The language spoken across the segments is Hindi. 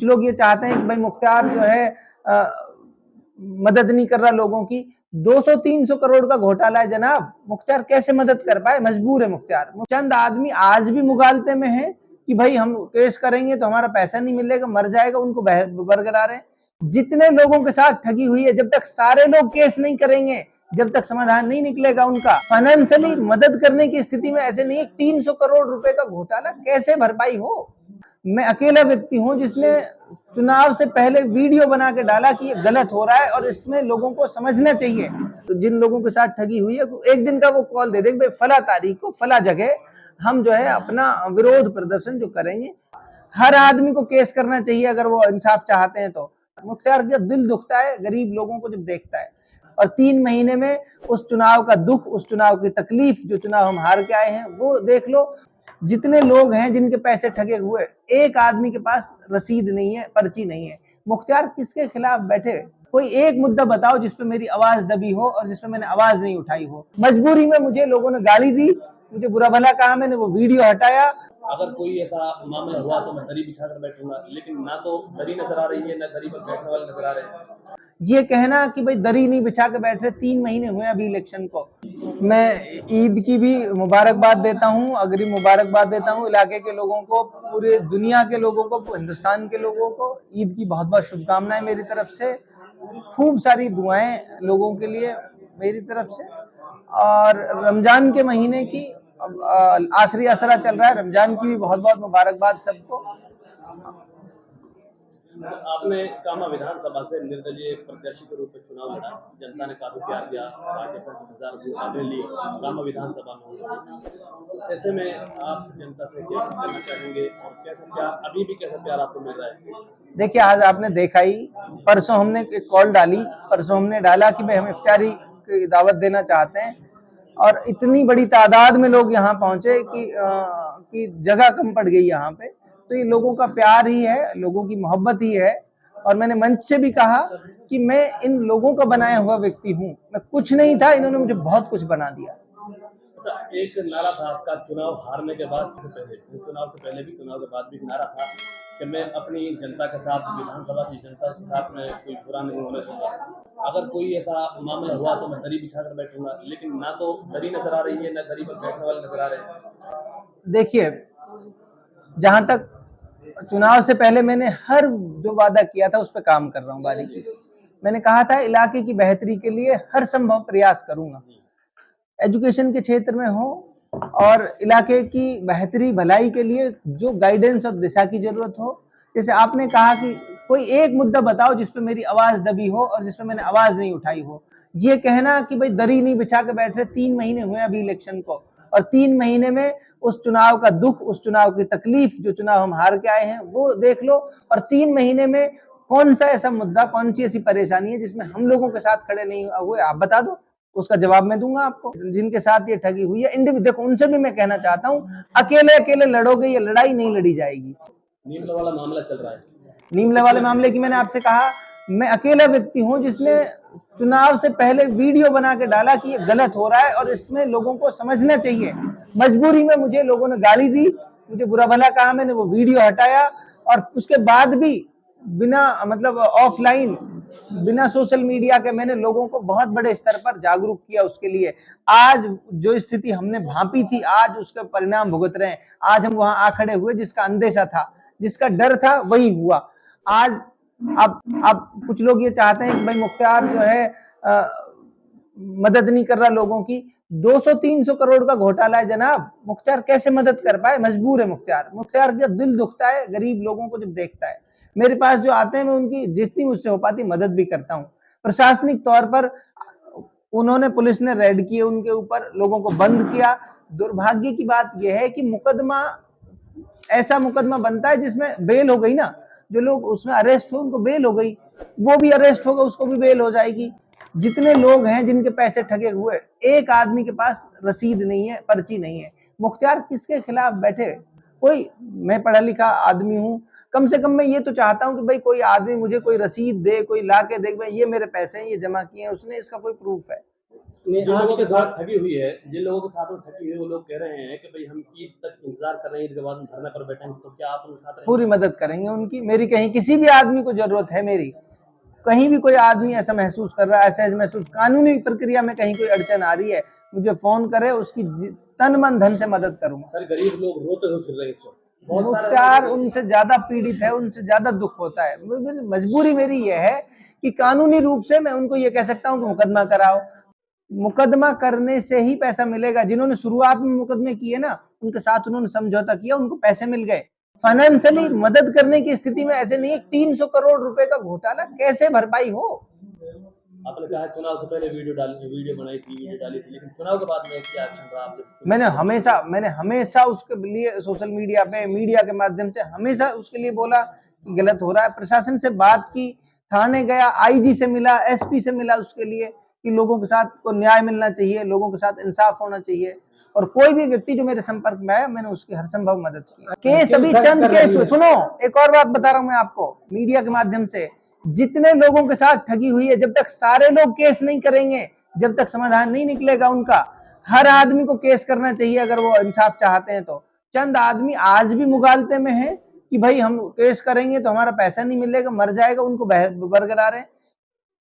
कुछ लोग ये चाहते हैं कि भाई मुख्तार जो है मदद नहीं कर रहा लोगों की। 200-300 करोड़ का घोटाला है जनाब, मुख्तार कैसे मदद कर पाए? मजबूर है मुख्तार। चंद आदमी आज भी मुगालते में है कि भाई हम केस करेंगे तो हमारा पैसा नहीं मिलेगा, मर जाएगा, उनको बरकरार है। जितने लोगों के साथ ठगी हुई है, जब तक सारे लोग केस नहीं करेंगे, जब तक समाधान नहीं निकलेगा उनका, फाइनेंशियली मदद करने की स्थिति में ऐसे नहीं है। 300 करोड़ रुपए का घोटाला कैसे भरपाई हो? मैं अकेला व्यक्ति हूं जिसने चुनाव से पहले वीडियो बना के डाला कि ये गलत हो रहा है और इसमें लोगों को समझना चाहिए। तो जिन लोगों के साथ ठगी हुई है, एक दिन का वो कॉल दे देंगे, फला तारीख को फला जगह हम जो है अपना विरोध प्रदर्शन जो करेंगे। हर आदमी को केस करना चाहिए अगर वो इंसाफ चाहते हैं तो। मुख्तार का दिल दुखता है गरीब लोगों को जब देखता है, और 3 महीने में उस चुनाव का दुख, उस चुनाव की तकलीफ, जो चुनाव हम हार के आए हैं वो देख लो। जितने लोग हैं जिनके पैसे ठगे हुए, एक आदमी के पास रसीद नहीं है, पर्ची नहीं है। मुख्तार किसके खिलाफ बैठे? कोई एक मुद्दा बताओ जिसपे मेरी आवाज दबी हो और जिसपे मैंने आवाज नहीं उठाई हो। मजबूरी में मुझे लोगों ने गाली दी, मुझे बुरा भला कहा, मैंने वो वीडियो हटाया। अगर कोई ऐसा मामला हुआ तो मैं दरी बिछा कर बैठूंगा, लेकिन ना तो दरी नजर आ रही है, ना दरी पर बैठने वाले नजर आ रहे हैं। ये कहना कि भाई दरी नहीं बिछा के बैठ रहे, 3 महीने हुए अभी इलेक्शन को। मैं ईद की भी मुबारकबाद देता हूँ, अग्रिम मुबारकबाद देता हूँ इलाके के लोगों को, पूरे दुनिया के लोगों को, हिंदुस्तान के लोगों को ईद की बहुत बहुत शुभकामनाएं मेरी तरफ से। खूब सारी दुआएं लोगों के लिए मेरी तरफ से। और रमजान के महीने की आखिरी असरा चल रहा है, रमजान की भी बहुत बहुत मुबारकबाद सबको। तो आपने कामा विधानसभा से निर्दलीय प्रत्याशी के रूप में चुनाव लड़ा, जनता ने काफी प्यार दिया, 60-65 हजार वोट आपने लिए कामा विधानसभा में। ऐसे में आप जनता से क्या कहना चाहेंगे और कैसा क्या अभी भी कैसा प्यार आपको मिल रहा है? देखिए, आज आपने देखा ही, परसों हमने एक कॉल डाली, परसों हमने डाला कि भाई हम इफ्तारी की दावत देना चाहते हैं, और इतनी बड़ी तादाद में लोग यहाँ पहुंचे कि जगह कम पड़ गई यहाँ पे। तो ये लोगों का प्यार ही है, लोगों की मोहब्बत ही है। और मैंने मंच से भी कहा कि मैं इन लोगों का बनाया हुआ व्यक्ति हूँ, मैं कुछ नहीं था, इन्होंने मुझे बहुत कुछ बना दिया। अच्छा, एक नारा था आपका चुनाव हारने के बाद से पहले, चुनाव से पहले भी, चुनाव के बाद भी नारा था कि मैं अपनी जनता के साथ, विधानसभा की जनता के साथ में कोई बुरा नहीं होने दूंगा। अगर कोई ऐसा मामला हुआ तो मैं दरी बिछा कर बैठूंगा, लेकिन ना तो दरी नजर आ रही है, ना दरी पर बैठने वाले नजर आ रहे हैं। देखिए, जहां तक चुनाव से पहले मैंने हर जो वादा किया था उस पर काम कर रहा हूँ बारीकी से। मैंने कहा था इलाके की बेहतरी के लिए हर संभव प्रयास करूंगा, एजुकेशन के क्षेत्र में हो और इलाके की बेहतरी भलाई के लिए जो गाइडेंस और दिशा की जरूरत हो। जैसे आपने कहा कि कोई एक मुद्दा बताओ जिसपे मेरी आवाज दबी हो और जिसपे मैंने आवाज नहीं उठाई हो। ये कहना कि भाई दरी नहीं बिछा के बैठ रहे, 3 महीने हुए अभी इलेक्शन को, और 3 महीने में उस चुनाव का दुख, उस चुनाव की तकलीफ, जो चुनाव हम हार के आए हैं वो देख लो। और 3 महीने में कौन सा ऐसा मुद्दा, कौन सी ऐसी परेशानी है जिसमें हम लोगों के साथ खड़े नहीं हुए, आप बता दो, उसका जवाब मैं दूंगा आपको। जिनके साथ ये ठगी हुई है इंडिविजुअल, देखो उनसे भी मैं कहना चाहता हूँ, अकेले अकेले लड़ोगे, ये लड़ाई नहीं लड़ी जाएगी। नीमले वाला मामला चल रहा है, नीमले वाले मामले की मैंने आपसे कहा, मैं अकेला व्यक्ति हूं जिसने चुनाव से पहले वीडियो बना के डाला कि ये गलत हो रहा है और इसमें लोगों को समझना चाहिए। मजबूरी में मुझे लोगों ने गाली दी, मुझे बुरा भला कहा, मैंने वो वीडियो हटाया, और उसके बाद भी बिना मतलब ऑफलाइन, बिना सोशल मीडिया के मैंने लोगों को बहुत बड़े स्तर पर जागरूक किया उसके लिए। आज जो स्थिति हमने भांपी थी, आज उसके परिणाम भुगत रहे हैं। आज हम वहां आ खड़े हुए, जिसका अंदेशा था, जिसका डर था, वही हुआ। आज अब कुछ लोग ये चाहते हैं कि भाई मुख्तार जो है मदद नहीं कर रहा लोगों की। 200-300 करोड़ का घोटाला है जनाब, मुख्तार कैसे मदद कर पाए? मजबूर है मुख्तार। मुख्तार का दिल दुखता है गरीब लोगों को जब देखता है। मेरे पास जो आते हैं मैं उनकी जितनी मुझसे हो पाती मदद भी करता हूँ। प्रशासनिक तौर पर उन्होंने, पुलिस ने रेड किए उनके ऊपर, लोगों को बंद किया। दुर्भाग्य की बात यह है कि मुकदमा, ऐसा मुकदमा बनता है जिसमें बेल हो गई ना, जो लोग उसमें अरेस्ट हुए उनको बेल हो गई, वो भी अरेस्ट होगा, उसको भी बेल हो जाएगी। जितने लोग हैं जिनके पैसे ठगे हुए, एक आदमी के पास रसीद नहीं है, पर्ची नहीं है। मुख्तार किसके खिलाफ बैठे? कोई, मैं पढ़ा लिखा आदमी हूं, कम से कम मैं ये तो चाहता हूं कि भाई कोई आदमी मुझे कोई रसीद दे, कोई ला के दे, भाई ये मेरे पैसे हैं, ये जमा किए हैं उसने, इसका कोई प्रूफ है। जिन लोगों के साथ ठगी हुई है, जिन लोगों के साथ में ठगी हुई है, वो लोग कह रहे हैं कि भाई हम ईद तक इंतजार कर रहे हैं, ईद के बाद हम धरने पर बैठेंगे, तो क्या आप उनके साथ रहेंगे? पूरी मदद करेंगे उनकी। मेरी कहीं किसी भी आदमी को जरूरत है, मेरी कहीं भी कोई आदमी ऐसा महसूस कर रहा है, ऐसा महसूस कानूनी प्रक्रिया में कहीं कोई अड़चन आ रही है, मुझे फोन करे, उसकी तन मन धन से मदद करूंगा। सर गरीब लोग रोते हुए फिर रहे हैं इस वक्त। मुख्तार उनसे ज्यादा पीड़ित है, उनसे ज्यादा दुख होता है। मजबूरी मेरी यह है कि कानूनी रूप से मैं उनको ये कह सकता हूँ कि मुकदमा कराओ। मुकदमा करने से ही पैसा मिलेगा। जिन्होंने शुरुआत में मुकदमे किए ना, उनके साथ उन्होंने समझौता किया, उनको पैसे मिल गए। फाइनेंशियली मदद करने की स्थिति में ऐसे नहीं है। 300 करोड़ रुपए का घोटाला कैसे भरपाई हो? आपने कहा चुनाव से पहले वीडियो बनाई थी, वीडियो डाली थी, लेकिन चुनाव के बाद में क्या एक्शन रहा? मैंने हमेशा उसके लिए सोशल मीडिया पे, मीडिया के माध्यम से हमेशा उसके लिए बोला कि गलत हो रहा है। प्रशासन से बात की, थाने गया, आईजी से मिला, एसपी से मिला, उसके लिए कि लोगों के साथ को न्याय मिलना चाहिए, लोगों के साथ इंसाफ होना चाहिए। और कोई भी व्यक्ति जो मेरे संपर्क में आया, मैंने उसकी हर संभव मदद की। केस अभी चंद केस हुए। सुनो, एक और बात बता रहा हूं मैं आपको मीडिया के माध्यम से, जितने लोगों के साथ ठगी हुई है, जब तक सारे लोग केस नहीं करेंगे, जब तक समाधान नहीं निकलेगा उनका, हर आदमी को केस करना चाहिए अगर वो इंसाफ चाहते हैं तो। चंद आदमी आज भी मुगालते में है कि भाई हम केस करेंगे तो हमारा पैसा नहीं मिलेगा, मर जाएगा, उनको बरगला रहे।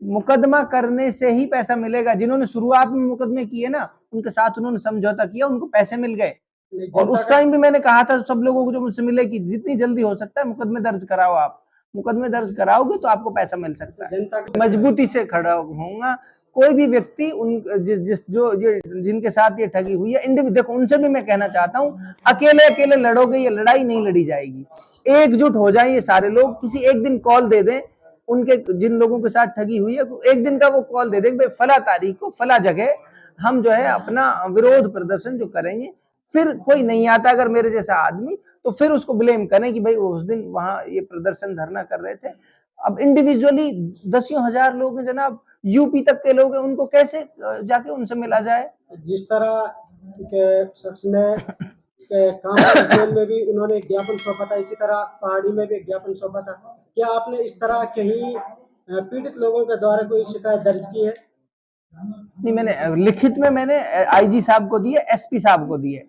मुकदमा करने से ही पैसा मिलेगा। जिन्होंने शुरुआत में मुकदमे किए ना, उनके साथ उन्होंने समझौता किया, उनको पैसे मिल गए। और उस टाइम भी मैंने कहा था सब लोगों को जो मुझसे मिले कि जितनी जल्दी हो सकता है मुकदमे दर्ज कराओ। आप मुकदमे दर्ज कराओगे तो आपको पैसा मिल सकता है। मजबूती से खड़ा होऊंगा। कोई भी व्यक्ति जिनके साथ ये ठगी हुई है, देखो उनसे भी मैं कहना चाहता हूँ, अकेले अकेले लड़ोगे ये लड़ाई नहीं लड़ी जाएगी। एकजुट हो जाए ये सारे लोग। किसी एक दिन कॉल दे दें उनके, जिन लोगों के साथ ठगी हुई है, एक दिन का वो कॉल दे दें, भाई फला तारीख को फला जगह हम जो है अपना विरोध प्रदर्शन जो करेंगे। फिर कोई नहीं आता अगर मेरे जैसा आदमी, तो फिर उसको ब्लेम करें कि भाई उस दिन वहां ये प्रदर्शन धरना कर रहे थे। अब इंडिविजुअली दसियों हजार लोग हैं जनाब, यूपी तक के लोग हैं, उनको कैसे जाके उनसे मिला जाए? जिस तरह के शख्स ने जेल में भी उन्होंने ज्ञापन सौंपा था, इसी तरह पहाड़ी में भी ज्ञापन सौंपा था। क्या आपने इस तरह कहीं पीड़ित लोगों के द्वारा कोई शिकायत दर्ज की है? नहीं, मैंने लिखित में मैंने आईजी साहब को दी है, एसपी साहब को दी है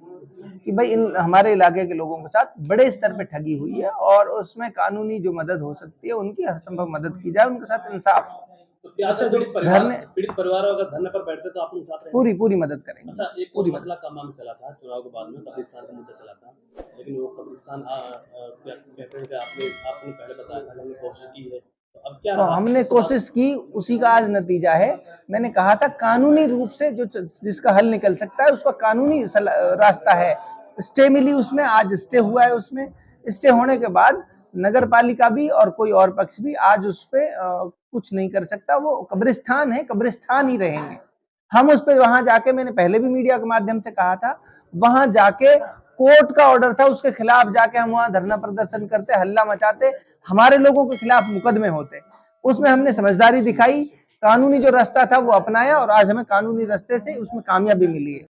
कि भाई इन हमारे इलाके के लोगों के साथ बड़े स्तर पे ठगी हुई है और उसमें कानूनी जो मदद हो सकती है उनकी हर संभव मदद की जाए, उनके साथ इंसाफ। तो क्या पीड़ित परिवार अगर धरने पर बैठते तो आप उनके साथ रहेंगे? पूरी मदद करेंगे। अच्छा, एक पूरी मसला का मामला चला था चुनाव के बाद में, कब्रिस्तान का मुद्दा चला था, लेकिन वो कब्रिस्तान कहते हैं कि आपने पहले बताया था, हमने कोशिश की है, तो अब क्या रहा? हमने कोशिश की, उसी का आज नतीजा है। मैंने कहा था कानूनी रूप से जो जिसका हल निकल सकता है उसका कानूनी रास्ता है। स्टे मिली उसमें, आज स्टे हुआ है। उसमें स्टे होने के बाद नगर पालिका भी और कोई और पक्ष भी आज उस पे कुछ नहीं कर सकता। वो कब्रिस्तान है, कब्रिस्तान ही रहेंगे। हम उस पे वहां जाके, मैंने पहले भी मीडिया के माध्यम से कहा था, वहां जाके कोर्ट का ऑर्डर था, उसके खिलाफ जाके हम वहां धरना प्रदर्शन करते, हल्ला मचाते, हमारे लोगों के खिलाफ मुकदमे होते। उसमें हमने समझदारी दिखाई, कानूनी जो रास्ता था वो अपनाया और आज हमें कानूनी रास्ते से उसमें कामयाबी मिली है।